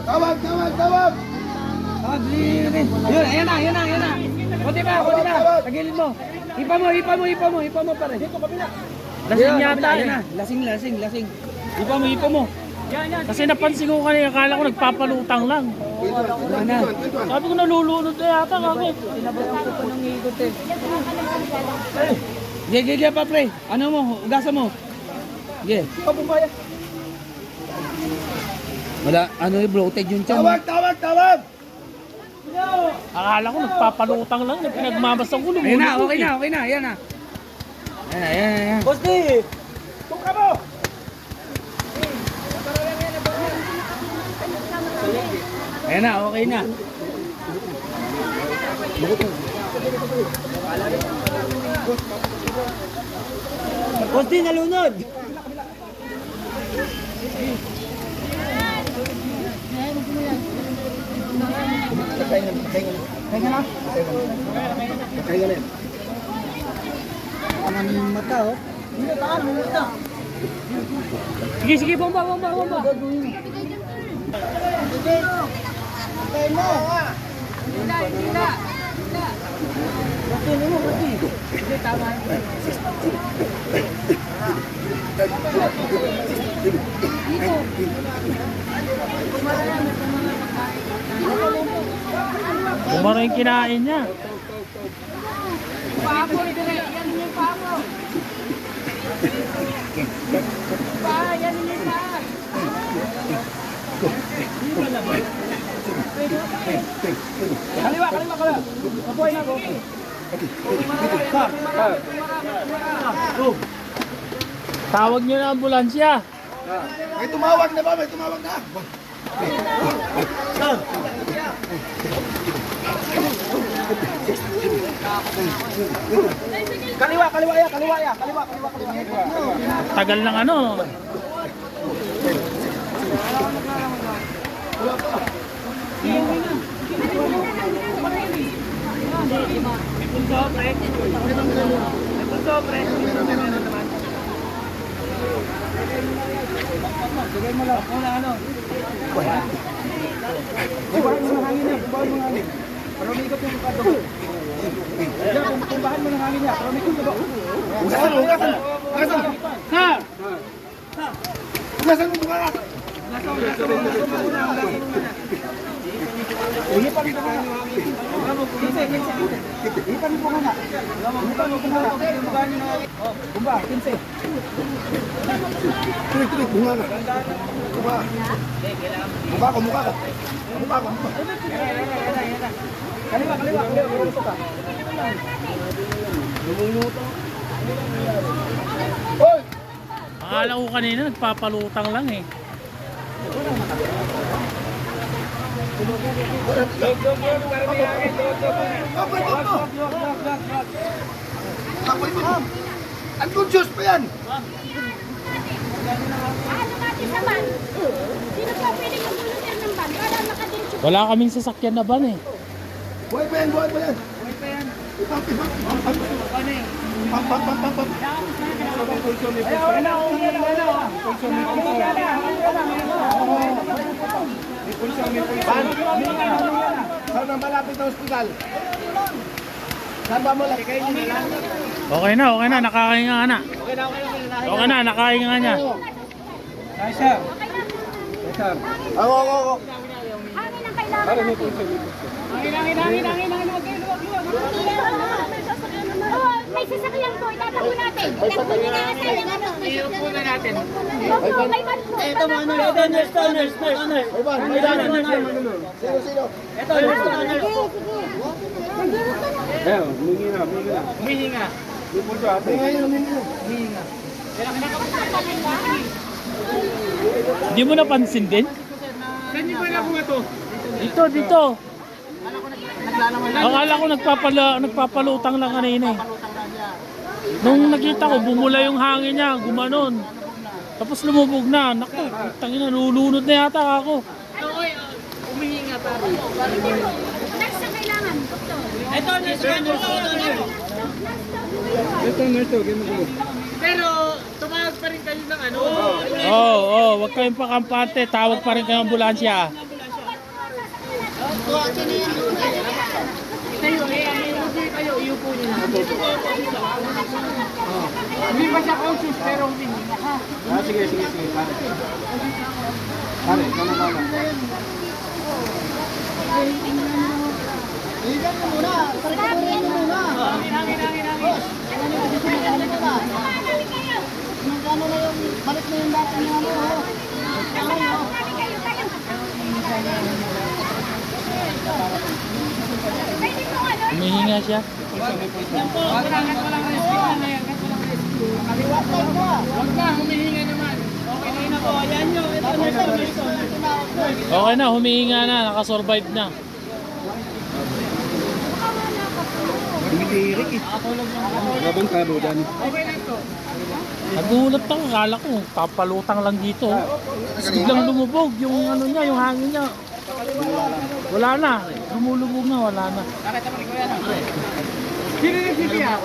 Tawag, tawag, tawag! Tawag, yun, ayan na, ayan na, ayan na. Kunti pa, tagilid mo. Ipa mo pare. Dito, kabila. Lasing yata eh. Lasing. Ipa mo. Kasi napansin ko kanina, akala ko nagpapalutang lang. Wala na. Sabi ko nalulunod na yata ako. Sinabayan ko pa ng ikot eh. Gege pa pre. Ano mo? Ugasan mo. Ge. Wala, ano yung bloated yun tiyan. Tawag! Akala ko nagpapalutang lang, pinagmamasang ko. Ayun na, okay na, ayan na. Ayan. Boss D! Tuka mo! Ayan na, okay na. Boss D, nalunod! Pahinga na. Ang aming mata, oh. Hindi, takan mo mata. Sige, bomba. Patay mo! Hindi. Patay mo, patay. Hindi, tama. Bumara yung kinain niya. Papo, yan yung papo. Yan yung papo. Kaliwa. Mabuhay na, okay. Tawag niyo na ambulansya. May tumawag na ba? Kaliwa ya. Tagal ng ano. Bigay mo lang. Kung ano. Bawal mo ng hangin. Para umikot yung mukha doon. Kumbahan mo ng hangin niya. Para umikot doon. Ugasan. Ha! Ugasan mo mukha. Hipan mo nga. Hipan mo nga. Kumba, 15. Tuloy, bunga na. Mukha ko. Kaliwa. Hoy! Akala ko kanina nagpapalutang lang eh. Apoy mo! Unconscious pa yan! Ano natin sa van? Sino pa pwede yung volunteer ng van? Para makadensyo. Wala kaming sasakyan na ban eh. Buhay pa yan! Pam. Saan ang malapit na ospital? Saan ba mo lang? Okay na, nakakahinga na. Okay na, nakahinga niya. Aisha. Ako. Hangin ang kailangan natin. Oh, may sasakyan ko. Itatapon natin. Itatapon natin. May van po. Ito, nurse. Sino? Ito, nurse. Humihinga. Hindi mo napansin din? Saan niyo ba nakuha to? Dito. Akala ko nagpapalutang lang kanina eh. Nung nakita ko, bumula yung hangin niya, gumanon. Tapos lumubog na. Naku, tangina, nulunod na yata ako. Nurse sa kailangan. Doktor. Ito, Pero tumawag pa rin kayo ng ano? Oo, wag kayong pakampante. Tawag pa rin kayo ng ambulansya. Tayo, kayo, iupo niyo na. Hindi pa siya conscious, pero humihinga ha. Sige, pare. Pare, kala. Higan mo muna. Parikurin mo muna. Ano na yung balik na yung dati niya mo. Humihinga siya. Huwag na, humihinga naman. Okay na po. Ayan nyo. Okay na, humihinga na, nakasurvive na. Tumitirik eh. Gabang tabo dyan. Okay na ito. Nagulat ako, kala ko, papalutang lang dito. Tapos biglang lumubog yung ano niya, yung hangin niya. Wala na, lumulubog na, wala na. Sino yung CPR?